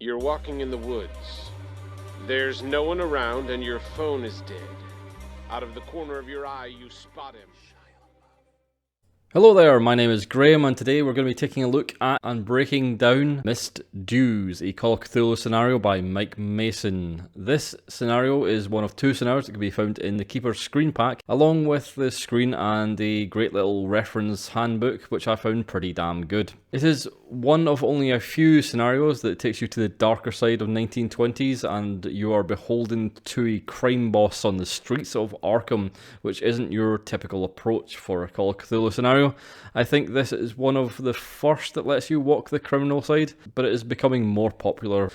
You're walking in the woods. There's no one around and your phone is dead. Out of the corner of your eye, you spot him. Hello there, my name is Graham and today we're going to be taking a look at and breaking down Mist Dews, a Call of Cthulhu scenario by Mike Mason. This scenario is one of two scenarios that can be found in the Keeper's screen pack, along with the screen and a great little reference handbook, which I found pretty damn good. It is one of only a few scenarios that takes you to the darker side of 1920s and you are beholden to a crime boss on the streets of Arkham, which isn't your typical approach for a Call of Cthulhu scenario. I think this is one of the first that lets you walk the criminal side, but it is becoming more popular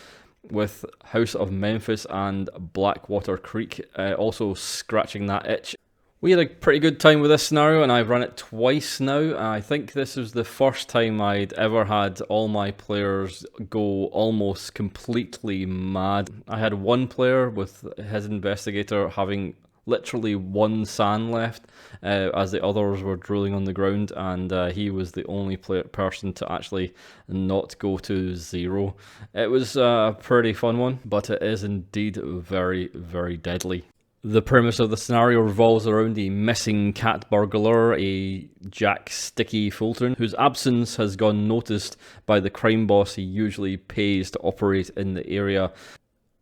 with House of Memphis and Blackwater Creek also scratching that itch. We had a pretty good time with this scenario and I've run it twice now. I think this is the first time I'd ever had all my players go almost completely mad. I had one player with his investigator having literally one sand left as the others were drooling on the ground, and he was the only person to actually not go to zero. It was a pretty fun one, but it is indeed very, very deadly. The premise of the scenario revolves around a missing cat burglar, a Jack Sticky Fulton, whose absence has gone noticed by the crime boss he usually pays to operate in the area.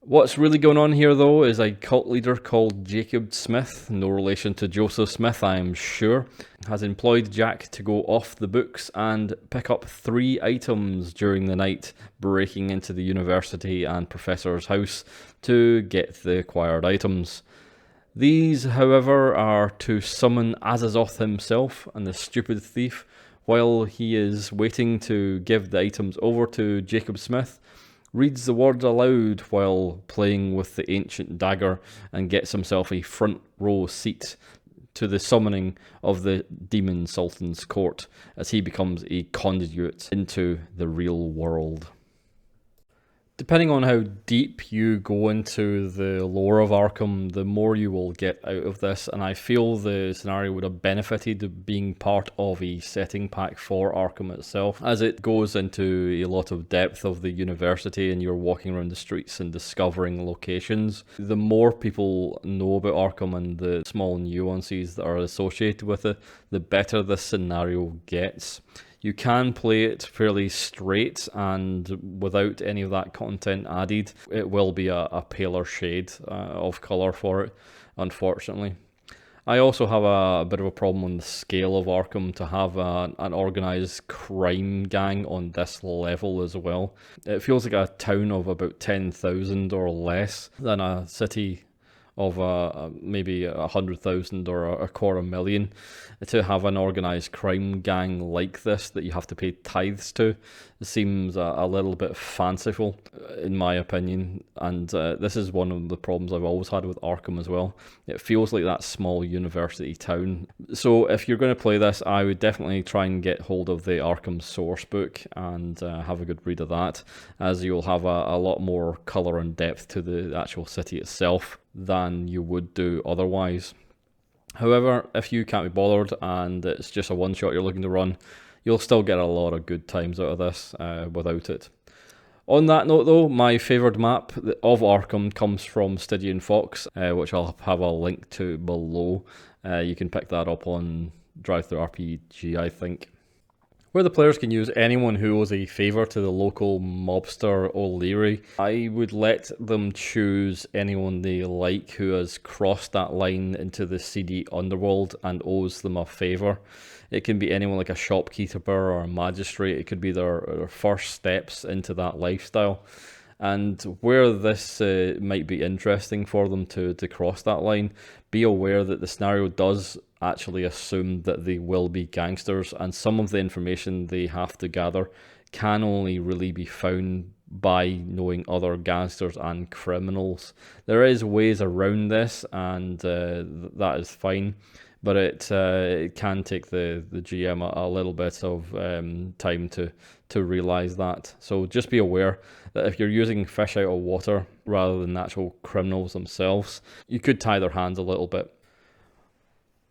What's really going on here though is a cult leader called Jacob Smith, no relation to Joseph Smith I'm sure, has employed Jack to go off the books and pick up 3 items during the night, breaking into the university and professor's house to get the acquired items. These, however, are to summon Azazoth himself and the stupid thief while he is waiting to give the items over to Jacob Smith. Reads the words aloud while playing with the ancient dagger and gets himself a front row seat to the summoning of the Demon Sultan's court as he becomes a conduit into the real world. Depending on how deep you go into the lore of Arkham, the more you will get out of this, and I feel the scenario would have benefited being part of a setting pack for Arkham itself, as it goes into a lot of depth of the university and you're walking around the streets and discovering locations. The more people know about Arkham and the small nuances that are associated with it, the better the scenario gets. You can play it fairly straight and without any of that content added. It will be a paler shade of colour for it, unfortunately. I also have a bit of a problem on the scale of Arkham to have an organised crime gang on this level as well. It feels like a town of about 10,000 or less than a city of maybe 100,000 or a 250,000 to have an organised crime gang like this that you have to pay tithes to. It seems a little bit fanciful in my opinion, and this is one of the problems I've always had with Arkham as well. It feels like that small university town. So if you're going to play this, I would definitely try and get hold of the Arkham source book and have a good read of that, as you'll have a lot more colour and depth to the actual city itself than you would do otherwise. However, if you can't be bothered and it's just a one shot you're looking to run, you'll still get a lot of good times out of this without it. On that note though, my favoured map of Arkham comes from Stygian Fox, which I'll have a link to below. You can pick that up on Drive-Thru RPG, I think, where the players can use anyone who owes a favour to the local mobster O'Leary. I would let them choose anyone they like who has crossed that line into the seedy underworld and owes them a favour. It can be anyone like a shopkeeper or a magistrate. It could be their first steps into that lifestyle. And where this might be interesting for them to cross that line, be aware that the scenario does actually assume that they will be gangsters, and some of the information they have to gather can only really be found by knowing other gangsters and criminals. There is ways around this, and that is fine, but it can take the GM a little bit of time to realise that. So just be aware that if you're using fish out of water rather than actual criminals themselves, you could tie their hands a little bit.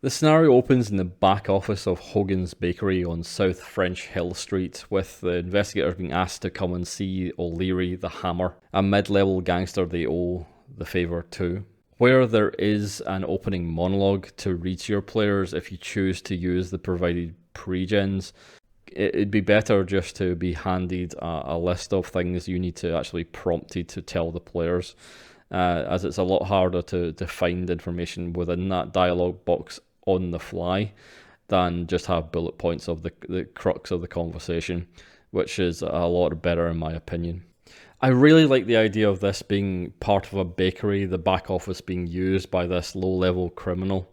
The scenario opens in the back office of Hogan's Bakery on South French Hill Street, with the investigators being asked to come and see O'Leary the Hammer, a mid-level gangster they owe the favour to. Where there is an opening monologue to read to your players if you choose to use the provided pre-gens, it'd be better just to be handed a list of things you need to actually prompted to tell the players, as it's a lot harder to find information within that dialogue box on the fly than just have bullet points of the crux of the conversation, which is a lot better in my opinion. I really like the idea of this being part of a bakery, the back office being used by this low-level criminal.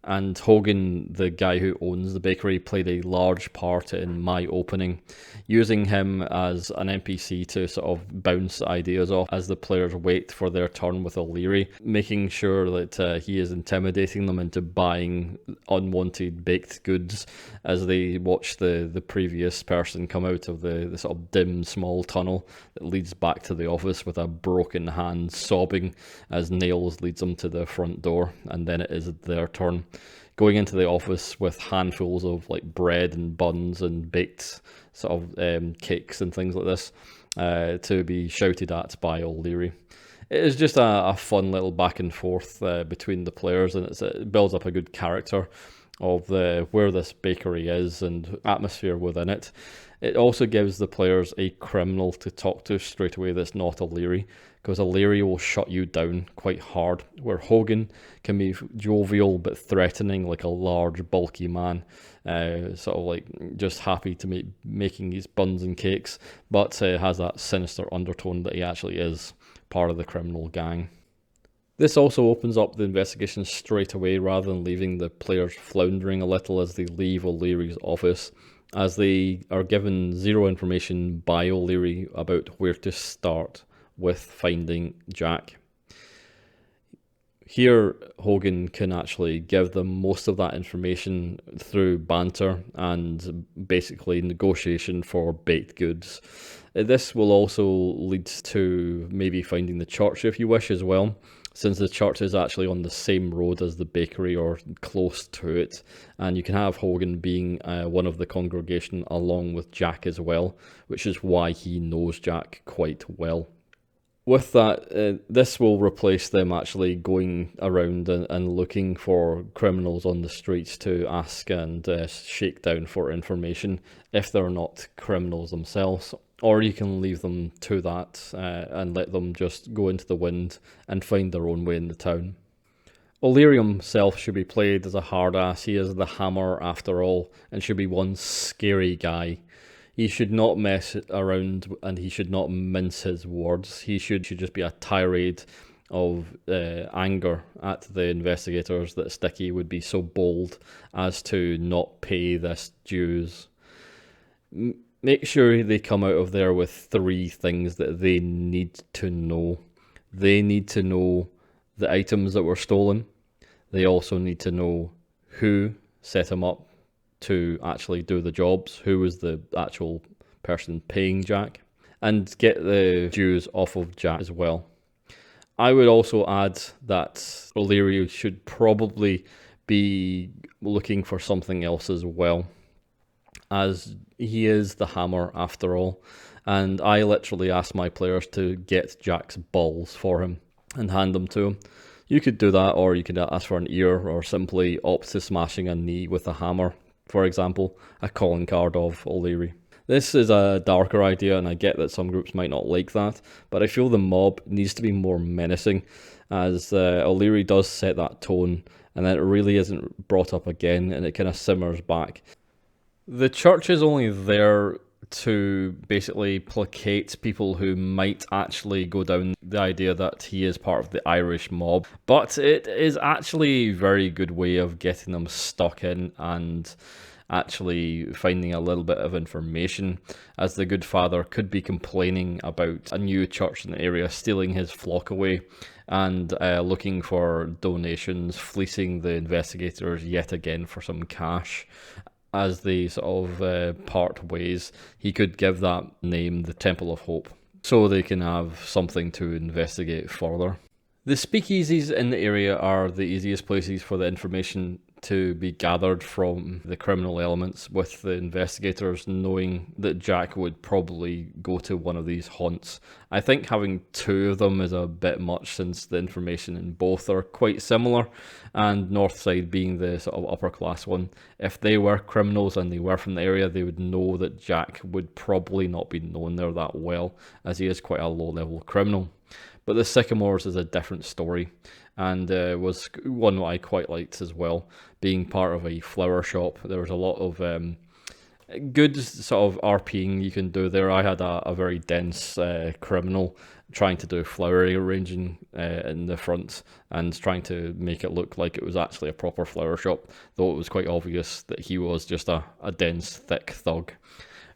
And Hogan, the guy who owns the bakery, played a large part in my opening, using him as an NPC to sort of bounce ideas off as the players wait for their turn with O'Leary, making sure that he is intimidating them into buying unwanted baked goods as they watch the previous person come out of the sort of dim, small tunnel that leads back to the office with a broken hand sobbing as Nails leads them to the front door, and then it is their turn, going into the office with handfuls of like bread and buns and baked sort of cakes and things like this to be shouted at by O'Leary. It is just a fun little back and forth between the players, and it builds up a good character of where this bakery is and atmosphere within it. It also gives the players a criminal to talk to straight away that's not O'Leary, because O'Leary will shut you down quite hard, where Hogan can be jovial but threatening like a large bulky man, sort of like just happy to making these buns and cakes, but has that sinister undertone that he actually is part of the criminal gang. This also opens up the investigation straight away rather than leaving the players floundering a little as they leave O'Leary's office, as they are given zero information by O'Leary about where to start with finding Jack. Here, Hogan can actually give them most of that information through banter and basically negotiation for baked goods. This will also lead to maybe finding the church if you wish as well, since the church is actually on the same road as the bakery or close to it, and you can have Hogan being one of the congregation along with Jack as well, which is why he knows Jack quite well. With that, this will replace them actually going around and looking for criminals on the streets to ask and shake down for information if they're not criminals themselves. Or you can leave them to that and let them just go into the wind and find their own way in the town. O'Leary himself should be played as a hard ass. He is the Hammer after all, and should be one scary guy. He should not mess around and he should not mince his words. He should just be a tirade of anger at the investigators that Sticky would be so bold as to not pay this dues. Make sure they come out of there with 3 things that they need to know. They need to know the items that were stolen. They also need to know who set them up to actually do the jobs, who was the actual person paying Jack, and get the dues off of Jack as well. I would also add that O'Leary should probably be looking for something else as well, as he is the Hammer after all, and I literally asked my players to get Jack's balls for him and hand them to him. You could do that, or you could ask for an ear, or simply opt to smashing a knee with a hammer. For example, a calling card of O'Leary. This is a darker idea, and I get that some groups might not like that, but I feel the mob needs to be more menacing, as O'Leary does set that tone, and then it really isn't brought up again, and it kind of simmers back. The church is only there to basically placate people who might actually go down the idea that he is part of the Irish mob, but it is actually a very good way of getting them stuck in and actually finding a little bit of information, as the good father could be complaining about a new church in the area stealing his flock away and looking for donations, fleecing the investigators yet again for some cash. As they sort of part ways, he could give that name the Temple of Hope, so they can have something to investigate further. The speakeasies in the area are the easiest places for the information to be gathered from the criminal elements, with the investigators knowing that Jack would probably go to one of these haunts. I think having two of them is a bit much, since the information in both are quite similar, and Northside being the sort of upper class one, if they were criminals and they were from the area, they would know that Jack would probably not be known there that well, as he is quite a low level criminal. But the Sycamores is a different story, and was one that I quite liked as well, being part of a flower shop. There was a lot of good sort of RPing you can do there. I had a very dense criminal trying to do flower arranging in the front and trying to make it look like it was actually a proper flower shop, though it was quite obvious that he was just a dense, thick thug.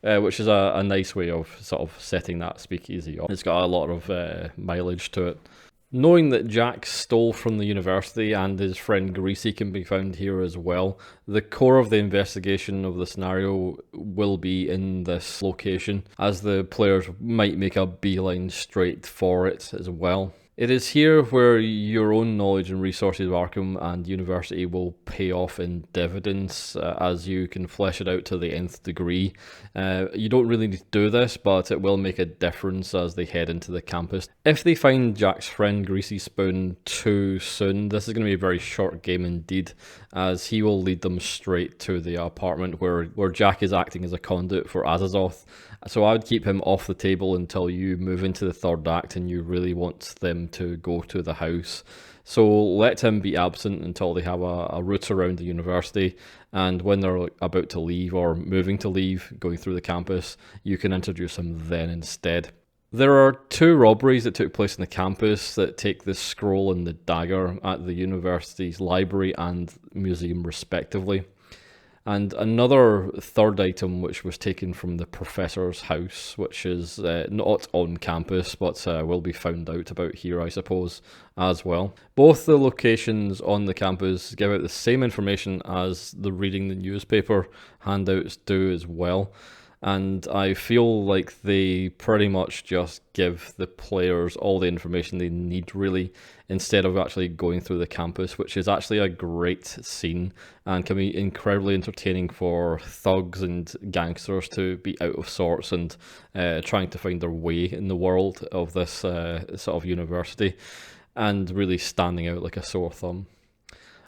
Which is a nice way of sort of setting that speakeasy up. It's got a lot of mileage to it. Knowing that Jack stole from the university and his friend Greasy can be found here as well, the core of the investigation of the scenario will be in this location, as the players might make a beeline straight for it as well. It is here where your own knowledge and resources of Arkham and University will pay off in dividends, as you can flesh it out to the nth degree. You don't really need to do this, but it will make a difference as they head into the campus. If they find Jack's friend Greasy Spoon too soon, this is going to be a very short game indeed, as he will lead them straight to the apartment where Jack is acting as a conduit for Azazoth. So I would keep him off the table until you move into the third act and you really want them to go to the house. So let him be absent until they have a route around the university, and when they're about to leave or moving to leave, going through the campus, you can introduce him then instead. There are two robberies that took place in the campus that take the scroll and the dagger at the university's library and museum respectively. And another third item which was taken from the professor's house, which is not on campus, but will be found out about here, I suppose, as well. Both the locations on the campus give out the same information as the reading the newspaper handouts do as well. And I feel like they pretty much just give the players all the information they need, really, instead of actually going through the campus, which is actually a great scene and can be incredibly entertaining for thugs and gangsters to be out of sorts and trying to find their way in the world of this sort of university, and really standing out like a sore thumb.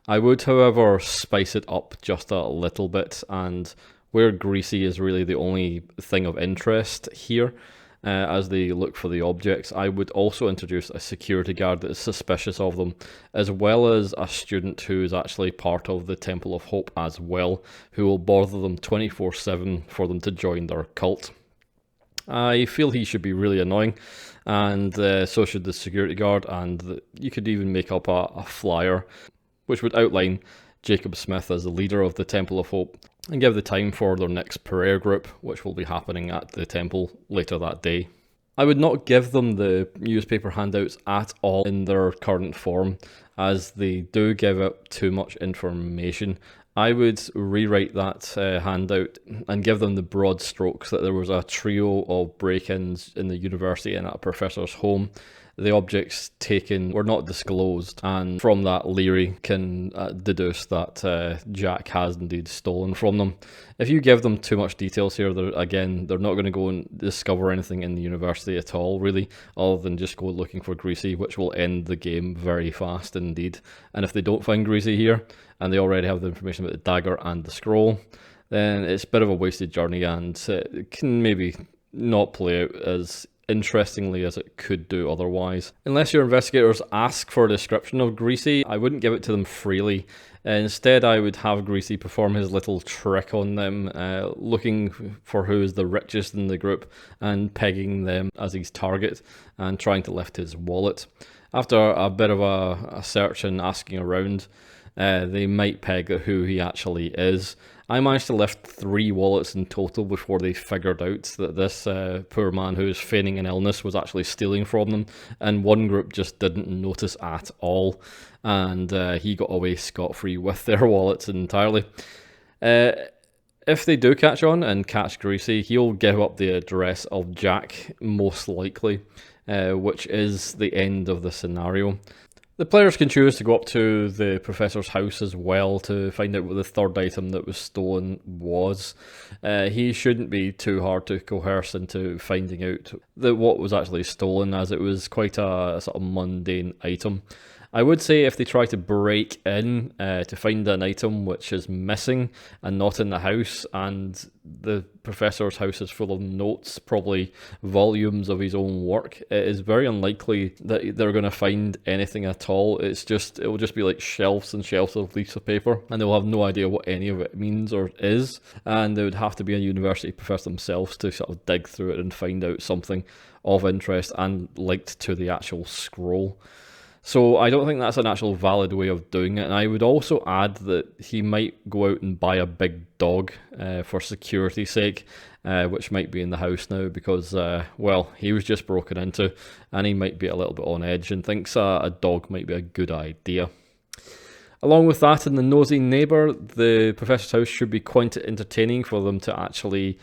I would, however, spice it up just a little bit, and where Greasy is really the only thing of interest here, as they look for the objects, I would also introduce a security guard that is suspicious of them, as well as a student who is actually part of the Temple of Hope as well, who will bother them 24/7 for them to join their cult. I feel he should be really annoying, and so should the security guard, and you could even make up a flyer which would outline Jacob Smith as the leader of the Temple of Hope, and give the time for their next prayer group, which will be happening at the temple later that day. I would not give them the newspaper handouts at all in their current form, as they do give up too much information. I would rewrite that handout and give them the broad strokes that there was a trio of break-ins in the university and at a professor's home. The objects taken were not disclosed, and from that Leary can deduce that Jack has indeed stolen from them. If you give them too much details here, they're not going to go and discover anything in the university at all, really, other than just go looking for Greasy, which will end the game very fast indeed. And if they don't find Greasy here, and they already have the information about the dagger and the scroll, then it's a bit of a wasted journey, and it can maybe not play out as interestingly as it could do otherwise. Unless your investigators ask for a description of Greasy, I wouldn't give it to them freely. Instead, I would have Greasy perform his little trick on them, looking for who is the richest in the group and pegging them as his target and trying to lift his wallet. After a bit of a search and asking around, they might peg who he actually is. I managed to lift 3 wallets in total before they figured out that this poor man who was feigning an illness was actually stealing from them, and one group just didn't notice at all, and he got away scot-free with their wallets entirely. If they do catch on and catch Greasy, he'll give up the address of Jack, most likely, which is the end of the scenario. The players can choose to go up to the Professor's house as well to find out what the third item that was stolen was. He shouldn't be too hard to coerce into finding out what was actually stolen, as it was quite a sort of mundane item. I would say if they try to break in to find an item which is missing and not in the house, and the Professor's house is full of notes, probably volumes of his own work, it is very unlikely that they're going to find anything at all. It will just be like shelves and shelves of leaves of paper, and they'll have no idea what any of it means or is, and they would have to be a university professor themselves to sort of dig through it and find out something of interest and linked to the actual scroll. So I don't think that's an actual valid way of doing it. And I would also add that he might go out and buy a big dog for security's sake, which might be in the house now because, well, he was just broken into and he might be a little bit on edge and thinks a dog might be a good idea. Along with that, in the nosy neighbour, the Professor's house should be quite entertaining for them to actually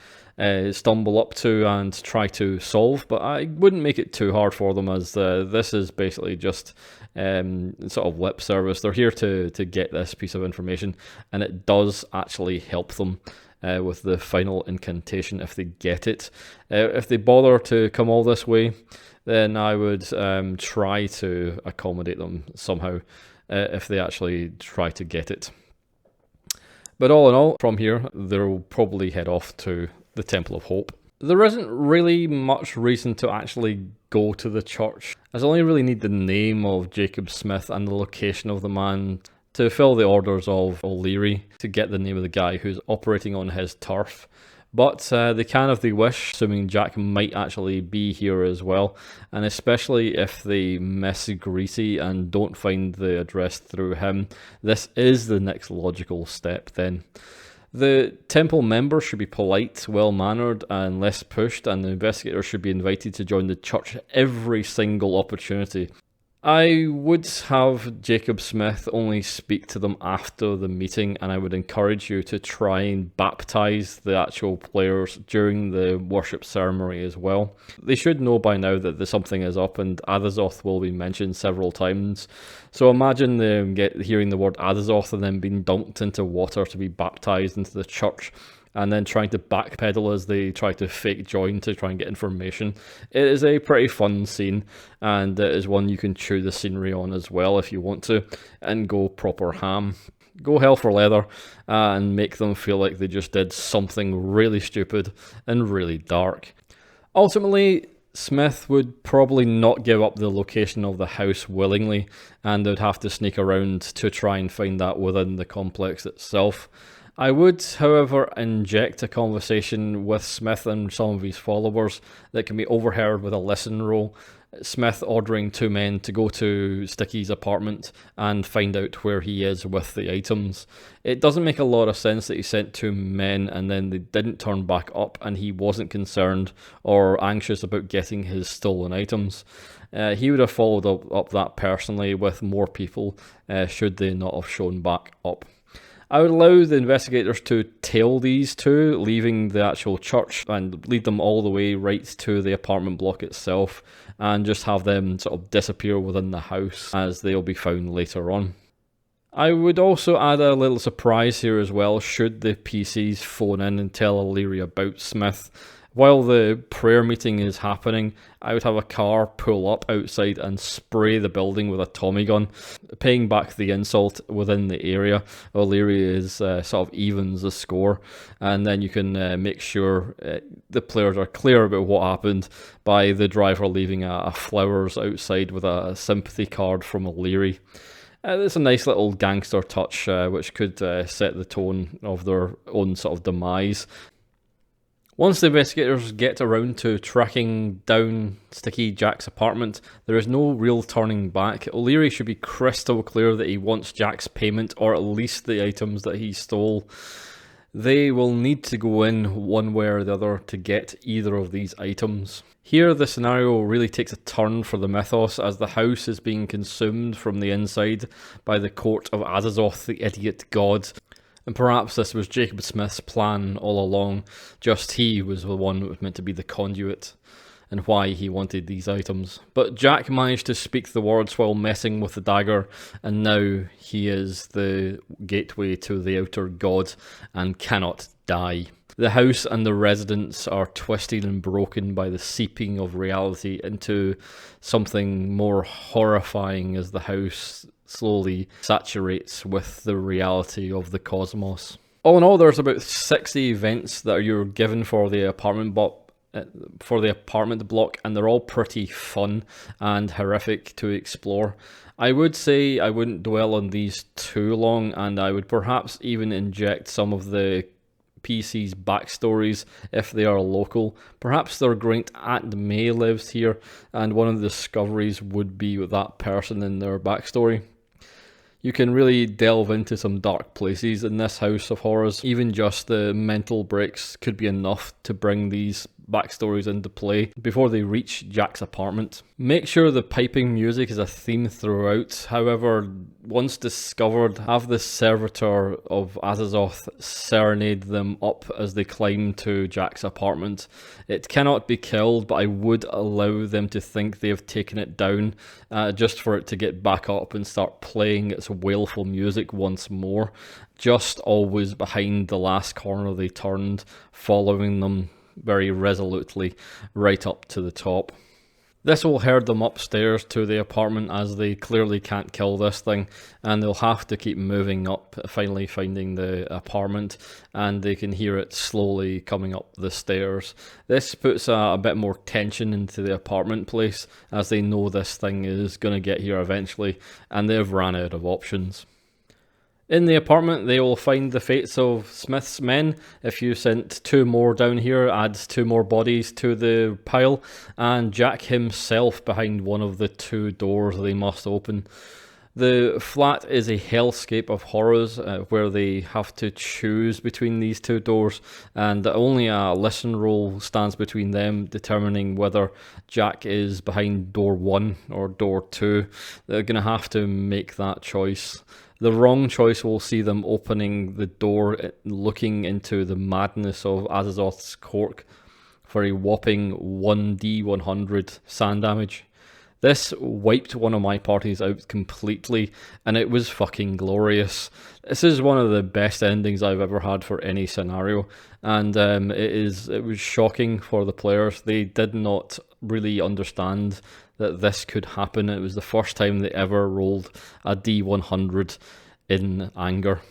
stumble up to and try to solve, but I wouldn't make it too hard for them, as this is basically just sort of lip service. They're here to get this piece of information, and it does actually help them with the final incantation if they get it. If they bother to come all this way, then I would try to accommodate them somehow if they actually try to get it. But all in all, from here, they'll probably head off to the Temple of Hope. There isn't really much reason to actually go to the church, as I only really need the name of Jacob Smith and the location of the man to fill the orders of O'Leary to get the name of the guy who's operating on his turf. But they can if they wish, assuming Jack might actually be here as well, and especially if they miss Greasy and don't find the address through him, this is the next logical step then. The temple members should be polite, well-mannered, and less pushed, and the investigators should be invited to join the church every single opportunity. I would have Jacob Smith only speak to them after the meeting, and I would encourage you to try and baptize the actual players during the worship ceremony as well. They should know by now that something is up, and Azazoth will be mentioned several times. So imagine them hearing the word Azazoth and then being dunked into water to be baptized into the church, and then trying to backpedal as they try to fake join to try and get information. It is a pretty fun scene, and it is one you can chew the scenery on as well if you want to, and go proper ham. Go hell for leather, and make them feel like they just did something really stupid and really dark. Ultimately, Smith would probably not give up the location of the house willingly, and they'd have to sneak around to try and find that within the complex itself. I would, however, inject a conversation with Smith and some of his followers that can be overheard with a listen roll. Smith ordering two men to go to Sticky's apartment and find out where he is with the items. It doesn't make a lot of sense that he sent two men and then they didn't turn back up and he wasn't concerned or anxious about getting his stolen items. He would have followed up that personally with more people should they not have shown back up. I would allow the investigators to tail these two, leaving the actual church, and lead them all the way right to the apartment block itself, and just have them sort of disappear within the house as they'll be found later on. I would also add a little surprise here as well, should the PCs phone in and tell O'Leary about Smith. While the prayer meeting is happening, I would have a car pull up outside and spray the building with a Tommy gun, paying back the insult within the area. O'Leary is sort of evens the score, and then you can make sure the players are clear about what happened by the driver leaving a flowers outside with a sympathy card from O'Leary. It's a nice little gangster touch which could set the tone of their own sort of demise. Once the investigators get around to tracking down Sticky Jack's apartment, there is no real turning back. O'Leary should be crystal clear that he wants Jack's payment, or at least the items that he stole. They will need to go in one way or the other to get either of these items. Here the scenario really takes a turn for the mythos as the house is being consumed from the inside by the court of Azazoth, the idiot god. And perhaps this was Jacob Smith's plan all along, just he was the one that was meant to be the conduit. and why he wanted these items. But Jack managed to speak the words while messing with the dagger, and now he is the gateway to the outer god and cannot die. The house and the residents are twisted and broken by the seeping of reality into something more horrifying as the house slowly saturates with the reality of the cosmos. All in all, there's about 60 events that you're given for the apartment block, and they're all pretty fun and horrific to explore. I would say I wouldn't dwell on these too long, and I would perhaps even inject some of the PC's backstories if they are local. Perhaps their great Aunt May lives here, and one of the discoveries would be with that person in their backstory. You can really delve into some dark places in this House of Horrors. Even just the mental breaks could be enough to bring these backstories into play before they reach Jack's apartment. Make sure the piping music is a theme throughout. However, once discovered, have the servitor of Azazoth serenade them up as they climb to Jack's apartment. It cannot be killed, but I would allow them to think they have taken it down, just for it to get back up and start playing its wailful music once more, just always behind the last corner they turned, following them very resolutely right up to the top. This will herd them upstairs to the apartment, as they clearly can't kill this thing, and they'll have to keep moving up, finally finding the apartment, and they can hear it slowly coming up the stairs. This puts a bit more tension into the apartment place, as they know this thing is going to get here eventually, and they've ran out of options. In the apartment, they will find the fates of Smith's men. If you sent 2 more down here, adds 2 more bodies to the pile, and Jack himself behind one of the 2 doors they must open. The flat is a hellscape of horrors, where they have to choose between these 2 doors, and only a listen roll stands between them, determining whether Jack is behind door 1 or door 2. They're going to have to make that choice. The wrong choice will see them opening the door, looking into the madness of Azazoth's cork for a whopping 1d100 sand damage. This wiped one of my parties out completely, and it was fucking glorious. This is one of the best endings I've ever had for any scenario, and it was shocking for the players. They did not really understand that this could happen. It was the first time they ever rolled a D100 in anger.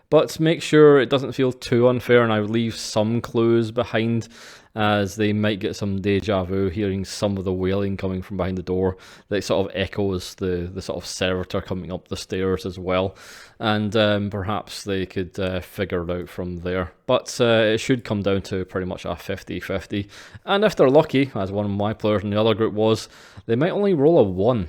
But make sure it doesn't feel too unfair, and I would leave some clues behind, as they might get some deja vu hearing some of the wailing coming from behind the door that sort of echoes the sort of servitor coming up the stairs as well, and perhaps they could figure it out from there. But it should come down to pretty much a 50-50, and if they're lucky, as one of my players in the other group was, they might only roll a 1.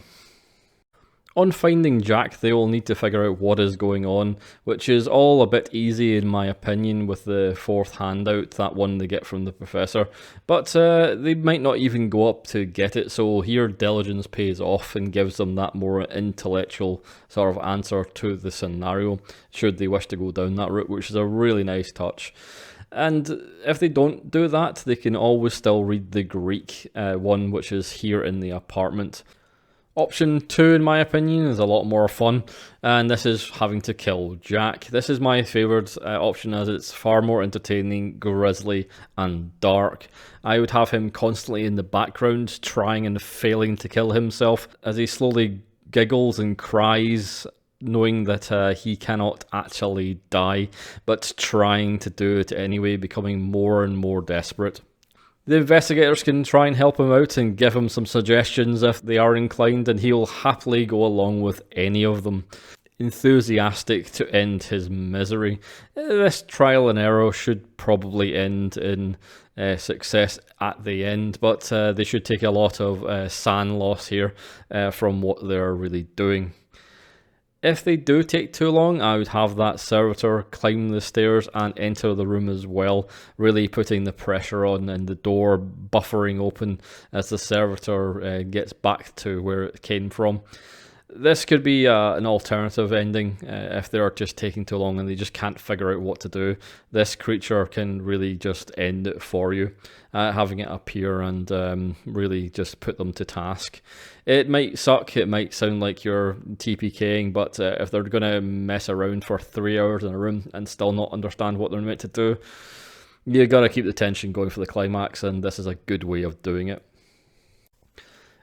On finding Jack, they will need to figure out what is going on, which is all a bit easy in my opinion with the 4th handout, that one they get from the professor, but they might not even go up to get it, so here diligence pays off and gives them that more intellectual sort of answer to the scenario, should they wish to go down that route, which is a really nice touch. And if they don't do that, they can always still read the Greek one, which is here in the apartment. Option 2, in my opinion, is a lot more fun, and this is having to kill Jack. This is my favourite option, as it's far more entertaining, grisly, and dark. I would have him constantly in the background, trying and failing to kill himself, as he slowly giggles and cries, knowing that he cannot actually die, but trying to do it anyway, becoming more and more desperate. The investigators can try and help him out and give him some suggestions if they are inclined, and he'll happily go along with any of them, enthusiastic to end his misery. This trial and error should probably end in success at the end, but they should take a lot of sand loss here from what they're really doing. If they do take too long, I would have that servitor climb the stairs and enter the room as well, really putting the pressure on and the door buffering open as the servitor gets back to where it came from. This could be an alternative ending if they're just taking too long and they just can't figure out what to do. This creature can really just end it for you, having it appear and really just put them to task. It might suck, it might sound like you're TPKing, but if they're going to mess around for 3 hours in a room and still not understand what they're meant to do, you got to keep the tension going for the climax, and this is a good way of doing it.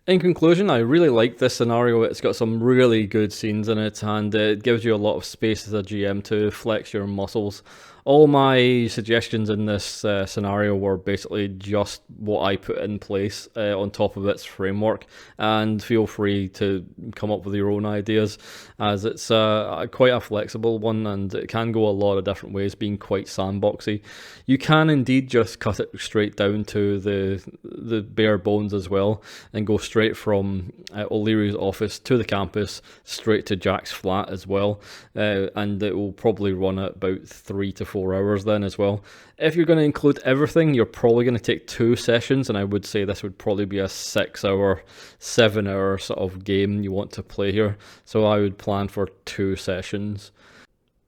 In conclusion, I really like this scenario. It's got some really good scenes in it, and it gives you a lot of space as a GM to flex your muscles. All my suggestions in this scenario were basically just what I put in place on top of its framework, and feel free to come up with your own ideas, as it's quite a flexible one and it can go a lot of different ways, being quite sandboxy. You can indeed just cut it straight down to the bare bones as well, and go straight from O'Leary's office to the campus, straight to Jack's flat as well, and it will probably run at about 3 to 4 hours then as well. If you're going to include everything, you're probably going to take 2 sessions, and I would say this would probably be a 6 hour, 7 hour sort of game you want to play here, so I would plan for 2 sessions.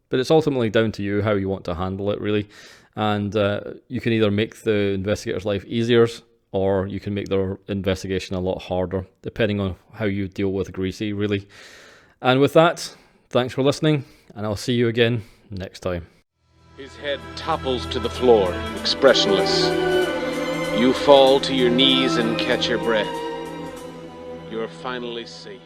But it's ultimately down to you how you want to handle it, really, and you can either make the investigator's life easier, or you can make their investigation a lot harder, depending on how you deal with Greasy, really. And with that, thanks for listening, and I'll see you again next time. His head topples to the floor, expressionless. You fall to your knees and catch your breath. You're finally safe.